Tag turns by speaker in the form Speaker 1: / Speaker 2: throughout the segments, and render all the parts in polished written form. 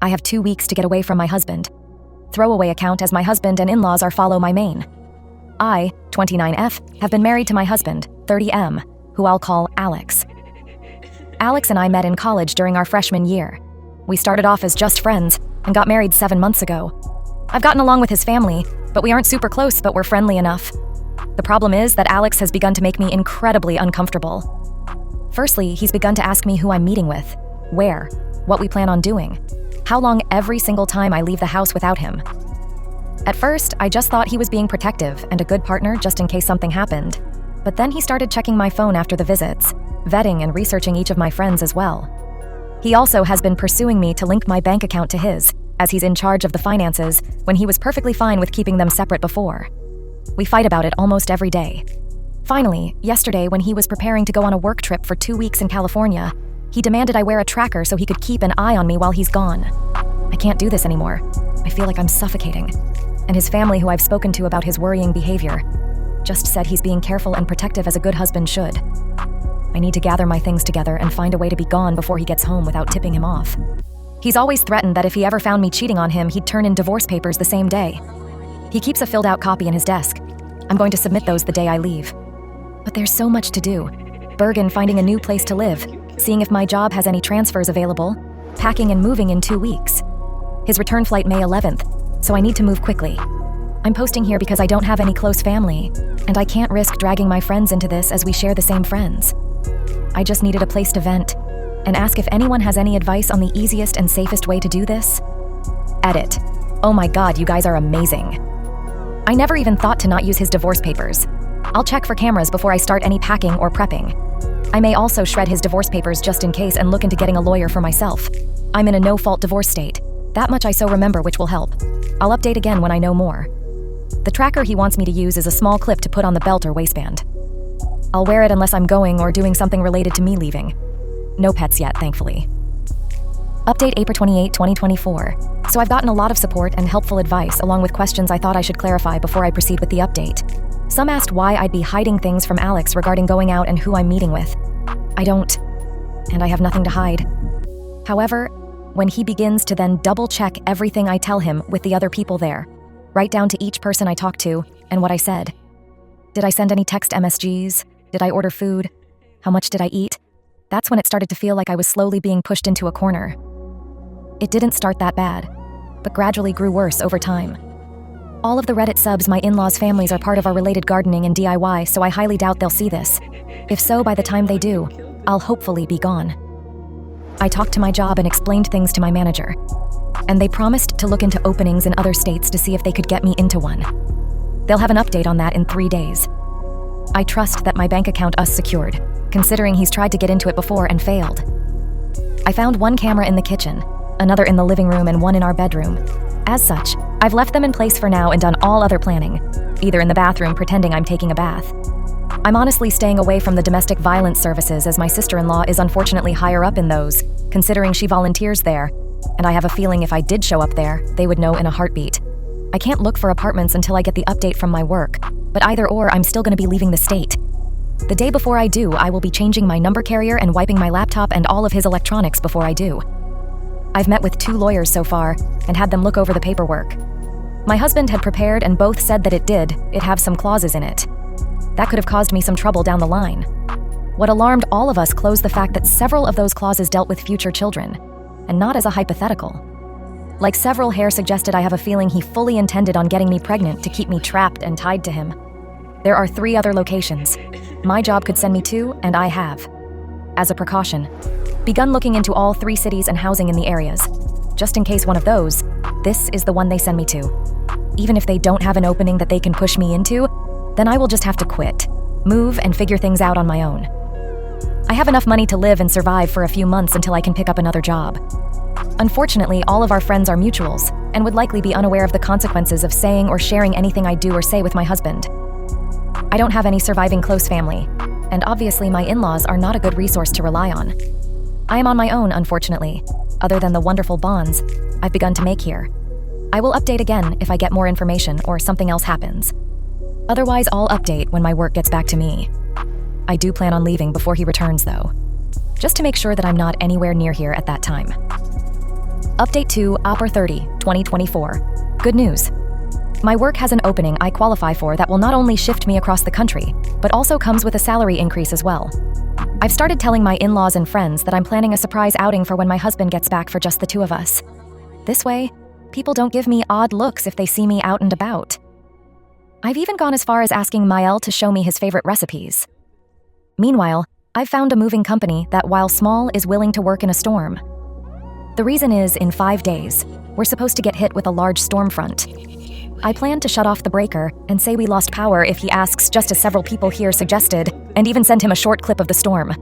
Speaker 1: I have 2 weeks to get away from my husband. Throwaway account as my husband and in-laws are follow my main. I, 29F, have been married to my husband, 30M, who I'll call Alex. Alex and I met in college during our freshman year. We started off as just friends and got married 7 months ago. I've gotten along with his family, but we aren't super close, but we're friendly enough. The problem is that Alex has begun to make me incredibly uncomfortable. Firstly, he's begun to ask me who I'm meeting with, where, what we plan on doing, how long every single time I leave the house without him. At first, I just thought he was being protective and a good partner just in case something happened. But then he started checking my phone after the visits, vetting and researching each of my friends as well. He also has been pursuing me to link my bank account to his, as he's in charge of the finances when he was perfectly fine with keeping them separate before. We fight about it almost every day. Finally, yesterday when he was preparing to go on a work trip for 2 weeks in California, he demanded I wear a tracker so he could keep an eye on me while he's gone. I can't do this anymore. I feel like I'm suffocating. And his family, who I've spoken to about his worrying behavior, just said he's being careful and protective as a good husband should. I need to gather my things together and find a way to be gone before he gets home without tipping him off. He's always threatened that if he ever found me cheating on him, he'd turn in divorce papers the same day. He keeps a filled-out copy in his desk. I'm going to submit those the day I leave. But there's so much to do. Bergen finding a new place to live, seeing if my job has any transfers available, packing and moving in 2 weeks. His return flight May 11th, so I need to move quickly. I'm posting here because I don't have any close family, and I can't risk dragging my friends into this as we share the same friends. I just needed a place to vent, and ask if anyone has any advice on the easiest and safest way to do this. Edit. Oh my god, you guys are amazing. I never even thought to not use his divorce papers. I'll check for cameras before I start any packing or prepping. I may also shred his divorce papers just in case and look into getting a lawyer for myself. I'm in a no-fault divorce state. That much I so remember, which will help. I'll update again when I know more. The tracker he wants me to use is a small clip to put on the belt or waistband. I'll wear it unless I'm going or doing something related to me leaving. No pets yet, thankfully. Update April 28, 2024. So I've gotten a lot of support and helpful advice along with questions I thought I should clarify before I proceed with the update. Some asked why I'd be hiding things from Alex regarding going out and who I'm meeting with. I don't, and I have nothing to hide. However, when he begins to then double-check everything I tell him with the other people there, right down to each person I talked to and what I said. Did I send any text MSGs? Did I order food? How much did I eat? That's when it started to feel like I was slowly being pushed into a corner. It didn't start that bad, but gradually grew worse over time. All of the Reddit subs my in-laws' families are part of our related gardening and DIY, so I highly doubt they'll see this. If so, by the time they do, I'll hopefully be gone. I talked to my job and explained things to my manager, and they promised to look into openings in other states to see if they could get me into one. They'll have an update on that in 3 days. I trust that my bank account is secured, considering he's tried to get into it before and failed. I found one camera in the kitchen, another in the living room, and one in our bedroom. As such, I've left them in place for now and done all other planning, either in the bathroom pretending I'm taking a bath. I'm honestly staying away from the domestic violence services as my sister-in-law is unfortunately higher up in those, considering she volunteers there, and I have a feeling if I did show up there, they would know in a heartbeat. I can't look for apartments until I get the update from my work, but either or, I'm still going to be leaving the state. The day before I do, I will be changing my number carrier and wiping my laptop and all of his electronics before I do. I've met with 2 lawyers so far and had them look over the paperwork. My husband had prepared and both said that it have some clauses in it. That could have caused me some trouble down the line. What alarmed all of us closed the fact that several of those clauses dealt with future children, and not as a hypothetical. Like several hair suggested, I have a feeling he fully intended on getting me pregnant to keep me trapped and tied to him. There are 3 other locations. My job could send me to, and I have. As a precaution, begun looking into all 3 cities and housing in the areas. Just in case one of those, this is the one they send me to. Even if they don't have an opening that they can push me into, then I will just have to quit, move, and figure things out on my own. I have enough money to live and survive for a few months until I can pick up another job. Unfortunately, all of our friends are mutuals and would likely be unaware of the consequences of saying or sharing anything I do or say with my husband. I don't have any surviving close family, and obviously my in-laws are not a good resource to rely on. I am on my own, unfortunately, other than the wonderful bonds I've begun to make here. I will update again if I get more information or something else happens. Otherwise, I'll update when my work gets back to me. I do plan on leaving before he returns, though, just to make sure that I'm not anywhere near here at that time. Update to Opera 30, 2024. Good news. My work has an opening I qualify for that will not only shift me across the country, but also comes with a salary increase as well. I've started telling my in-laws and friends that I'm planning a surprise outing for when my husband gets back for just the two of us. This way, people don't give me odd looks if they see me out and about. I've even gone as far as asking Mael to show me his favorite recipes. Meanwhile, I've found a moving company that, while small, is willing to work in a storm. The reason is, in 5 days, we're supposed to get hit with a large storm front. I plan to shut off the breaker and say we lost power if he asks, just as several people here suggested, and even send him a short clip of the storm.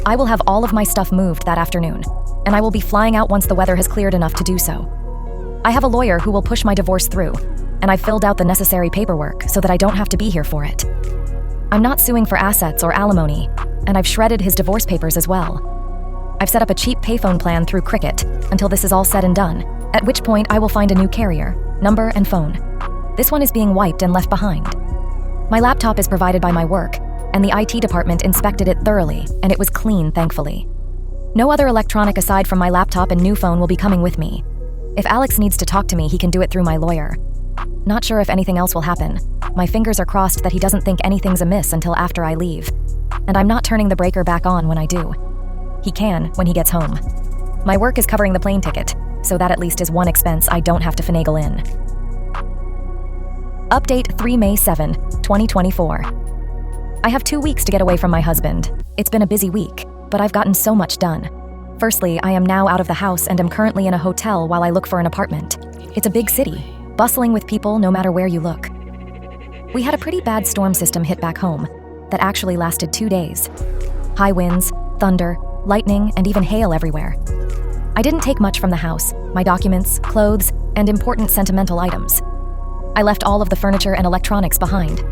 Speaker 1: I will have all of my stuff moved that afternoon, and I will be flying out once the weather has cleared enough to do so. I have a lawyer who will push my divorce through, and I've filled out the necessary paperwork so that I don't have to be here for it. I'm not suing for assets or alimony, and I've shredded his divorce papers as well. I've set up a cheap payphone plan through Cricket until this is all said and done, at which point I will find a new carrier, number, and phone. This one is being wiped and left behind. My laptop is provided by my work, and the IT department inspected it thoroughly, and it was clean, thankfully. No other electronic aside from my laptop and new phone will be coming with me. If Alex needs to talk to me, he can do it through my lawyer. Not sure if anything else will happen. My fingers are crossed that he doesn't think anything's amiss until after I leave. And I'm not turning the breaker back on when I do. He can when he gets home. My work is covering the plane ticket, so that at least is one expense I don't have to finagle in. Update 3 May 7, 2024. I have 2 weeks to get away from my husband. It's been a busy week, but I've gotten so much done. Firstly, I am now out of the house and am currently in a hotel while I look for an apartment. It's a big city, bustling with people no matter where you look. We had a pretty bad storm system hit back home that actually lasted 2 days. High winds, thunder, lightning, and even hail everywhere. I didn't take much from the house: my documents, clothes, and important sentimental items. I left all of the furniture and electronics behind.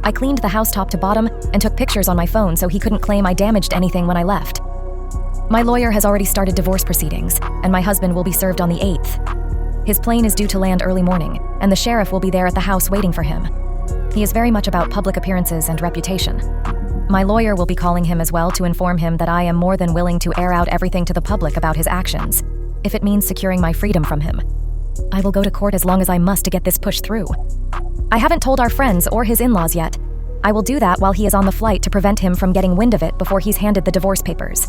Speaker 1: I cleaned the house top to bottom and took pictures on my phone so he couldn't claim I damaged anything when I left. My lawyer has already started divorce proceedings, and my husband will be served on the 8th. His plane is due to land early morning, and the sheriff will be there at the house waiting for him. He is very much about public appearances and reputation. My lawyer will be calling him as well to inform him that I am more than willing to air out everything to the public about his actions, if it means securing my freedom from him. I will go to court as long as I must to get this pushed through. I haven't told our friends or his in-laws yet. I will do that while he is on the flight to prevent him from getting wind of it before he's handed the divorce papers.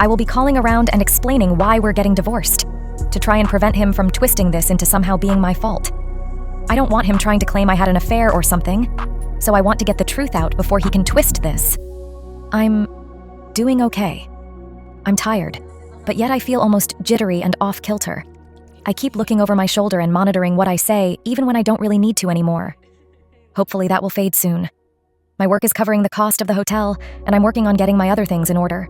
Speaker 1: I will be calling around and explaining why we're getting divorced, to try and prevent him from twisting this into somehow being my fault. I don't want him trying to claim I had an affair or something, so I want to get the truth out before he can twist this. I'm doing okay. I'm tired, but yet I feel almost jittery and off-kilter. I keep looking over my shoulder and monitoring what I say, even when I don't really need to anymore. Hopefully that will fade soon. My work is covering the cost of the hotel, and I'm working on getting my other things in order.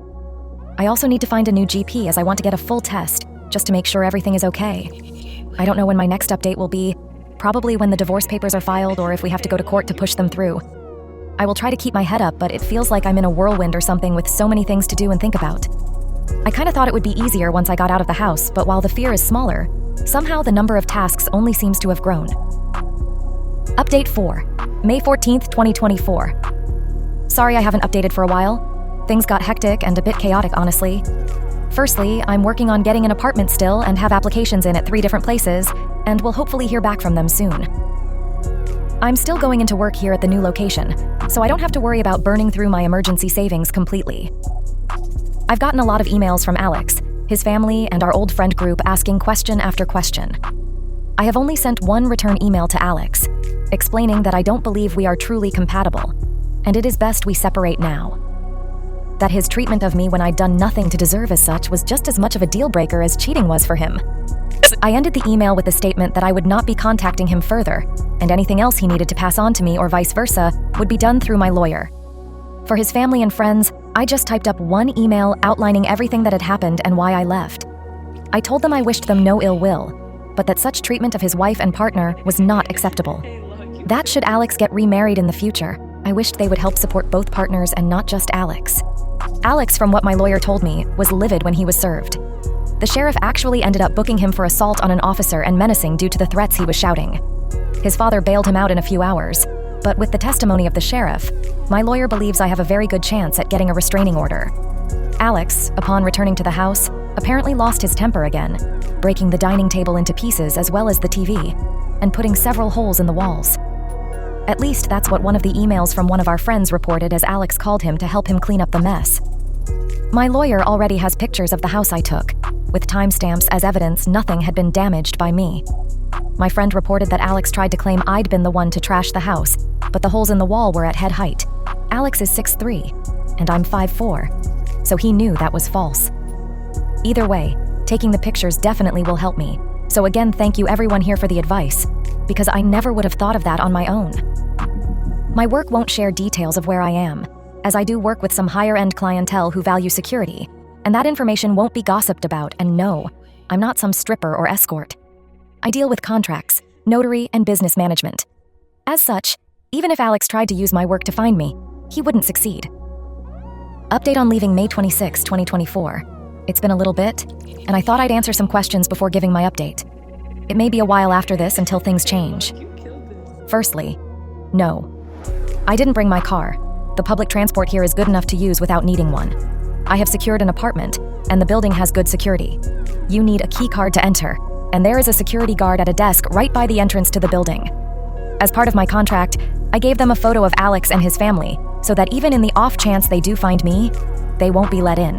Speaker 1: I also need to find a new GP as I want to get a full test, just to make sure everything is okay. I don't know when my next update will be, probably when the divorce papers are filed or if we have to go to court to push them through. I will try to keep my head up, but it feels like I'm in a whirlwind or something with so many things to do and think about. I kind of thought it would be easier once I got out of the house, but while the fear is smaller, somehow the number of tasks only seems to have grown. Update 4, May 14th, 2024. Sorry I haven't updated for a while. Things got hectic and a bit chaotic, honestly. Firstly, I'm working on getting an apartment still and have applications in at 3 different places, and will hopefully hear back from them soon. I'm still going into work here at the new location, so I don't have to worry about burning through my emergency savings completely. I've gotten a lot of emails from Alex, his family, and our old friend group asking question after question. I have only sent one return email to Alex, explaining that I don't believe we are truly compatible, and it is best we separate now. That his treatment of me when I'd done nothing to deserve as such was just as much of a deal breaker as cheating was for him. I ended the email with the statement that I would not be contacting him further, and anything else he needed to pass on to me or vice versa would be done through my lawyer. For his family and friends, I just typed up one email outlining everything that had happened and why I left. I told them I wished them no ill will, but that such treatment of his wife and partner was not acceptable. That should Alex get remarried in the future, I wished they would help support both partners and not just Alex. Alex, from what my lawyer told me, was livid when he was served. The sheriff actually ended up booking him for assault on an officer and menacing due to the threats he was shouting. His father bailed him out in a few hours, but with the testimony of the sheriff, my lawyer believes I have a very good chance at getting a restraining order. Alex, upon returning to the house, apparently lost his temper again, breaking the dining table into pieces as well as the TV, and putting several holes in the walls. At least that's what one of the emails from one of our friends reported as Alex called him to help him clean up the mess. My lawyer already has pictures of the house I took, with timestamps as evidence nothing had been damaged by me. My friend reported that Alex tried to claim I'd been the one to trash the house, but the holes in the wall were at head height. Alex is 6'3", and I'm 5'4", so he knew that was false. Either way, taking the pictures definitely will help me, so again thank you everyone here for the advice, because I never would have thought of that on my own. My work won't share details of where I am, as I do work with some higher-end clientele who value security, and that information won't be gossiped about, and no, I'm not some stripper or escort. I deal with contracts, notary, and business management. As such, even if Alex tried to use my work to find me, he wouldn't succeed. Update on leaving May 26, 2024. It's been a little bit, and I thought I'd answer some questions before giving my update. It may be a while after this until things change. Firstly, no. I didn't bring my car. The public transport here is good enough to use without needing one. I have secured an apartment, and the building has good security. You need a key card to enter, and there is a security guard at a desk right by the entrance to the building. As part of my contract, I gave them a photo of Alex and his family, so that even in the off chance they do find me, they won't be let in.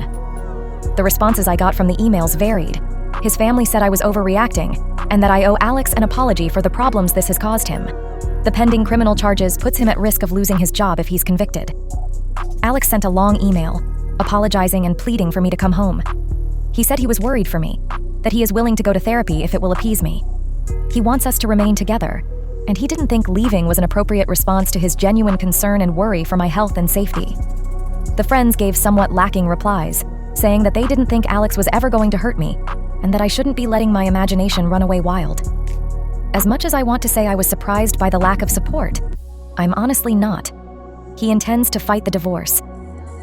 Speaker 1: The responses I got from the emails varied. His family said I was overreacting, and that I owe Alex an apology for the problems this has caused him. The pending criminal charges puts him at risk of losing his job if he's convicted. Alex sent a long email, apologizing and pleading for me to come home. He said he was worried for me, that he is willing to go to therapy if it will appease me. He wants us to remain together, and he didn't think leaving was an appropriate response to his genuine concern and worry for my health and safety. The friends gave somewhat lacking replies, saying that they didn't think Alex was ever going to hurt me, and that I shouldn't be letting my imagination run away wild. As much as I want to say I was surprised by the lack of support, I'm honestly not. He intends to fight the divorce.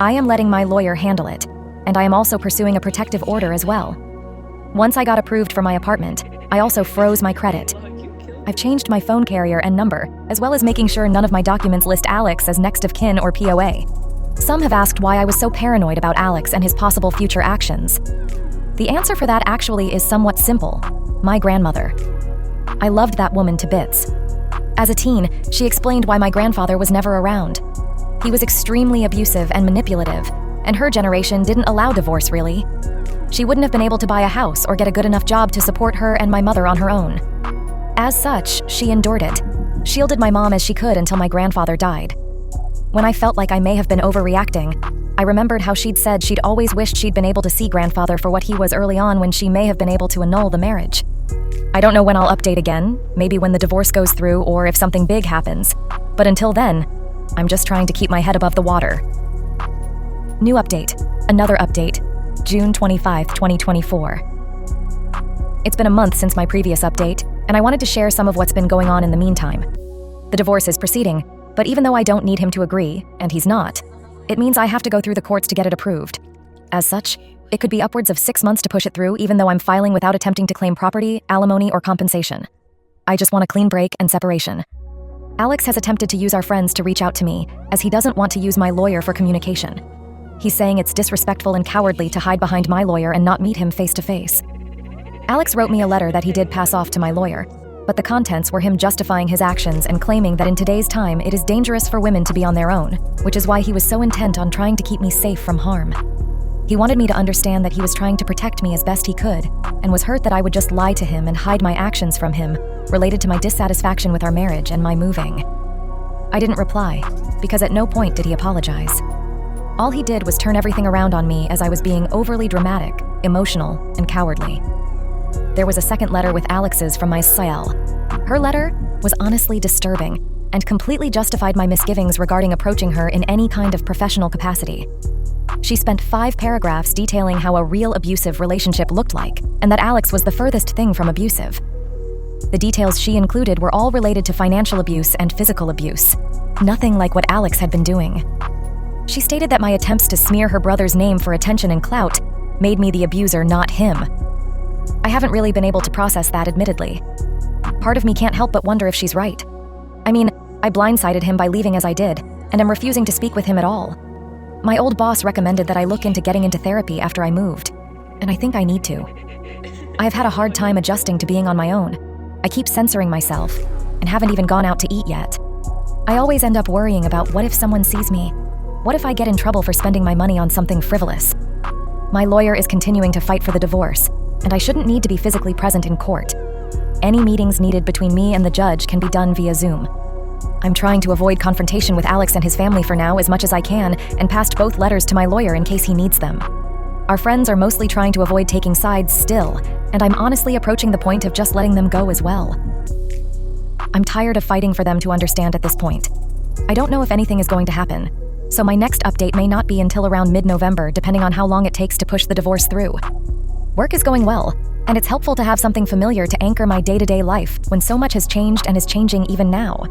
Speaker 1: I am letting my lawyer handle it, and I am also pursuing a protective order as well. Once I got approved for my apartment, I also froze my credit. I've changed my phone carrier and number, as well as making sure none of my documents list Alex as next of kin or POA. Some have asked why I was so paranoid about Alex and his possible future actions. The answer for that actually is somewhat simple: my grandmother. I loved that woman to bits. As a teen, she explained why my grandfather was never around. He was extremely abusive and manipulative, and her generation didn't allow divorce, really. She wouldn't have been able to buy a house or get a good enough job to support her and my mother on her own. As such, she endured it, shielded my mom as she could until my grandfather died. When I felt like I may have been overreacting, I remembered how she'd said she'd always wished she'd been able to see grandfather for what he was early on when she may have been able to annul the marriage. I don't know when I'll update again, maybe when the divorce goes through or if something big happens, but until then, I'm just trying to keep my head above the water. New update. Another update. June 25, 2024. It's been a month since my previous update, and I wanted to share some of what's been going on in the meantime. The divorce is proceeding, but even though I don't need him to agree, and he's not, it means I have to go through the courts to get it approved. As such, it could be upwards of 6 months to push it through, even though I'm filing without attempting to claim property, alimony, or compensation. I just want a clean break and separation. Alex has attempted to use our friends to reach out to me, as he doesn't want to use my lawyer for communication. He's saying it's disrespectful and cowardly to hide behind my lawyer and not meet him face to face. Alex wrote me a letter that he did pass off to my lawyer, but the contents were him justifying his actions and claiming that in today's time it is dangerous for women to be on their own, which is why he was so intent on trying to keep me safe from harm. He wanted me to understand that he was trying to protect me as best he could, and was hurt that I would just lie to him and hide my actions from him, related to my dissatisfaction with our marriage and my moving. I didn't reply, because at no point did he apologize. All he did was turn everything around on me as I was being overly dramatic, emotional, and cowardly. There was a second letter with Alex's from my cell. Her letter was honestly disturbing, and completely justified my misgivings regarding approaching her in any kind of professional capacity. She spent 5 paragraphs detailing how a real abusive relationship looked like, and that Alex was the furthest thing from abusive. The details she included were all related to financial abuse and physical abuse, nothing like what Alex had been doing. She stated that my attempts to smear her brother's name for attention and clout made me the abuser, not him. I haven't really been able to process that, admittedly. Part of me can't help but wonder if she's right. I mean, I blindsided him by leaving as I did, and am refusing to speak with him at all. My old boss recommended that I look into getting into therapy after I moved, and I think I need to. I've had a hard time adjusting to being on my own. I keep censoring myself, and haven't even gone out to eat yet. I always end up worrying about what if someone sees me? What if I get in trouble for spending my money on something frivolous? My lawyer is continuing to fight for the divorce, and I shouldn't need to be physically present in court. Any meetings needed between me and the judge can be done via Zoom. I'm trying to avoid confrontation with Alex and his family for now as much as I can, and passed both letters to my lawyer in case he needs them. Our friends are mostly trying to avoid taking sides still, and I'm honestly approaching the point of just letting them go as well. I'm tired of fighting for them to understand at this point. I don't know if anything is going to happen, so my next update may not be until around mid-November, depending on how long it takes to push the divorce through. Work is going well, and it's helpful to have something familiar to anchor my day-to-day life when so much has changed and is changing even now.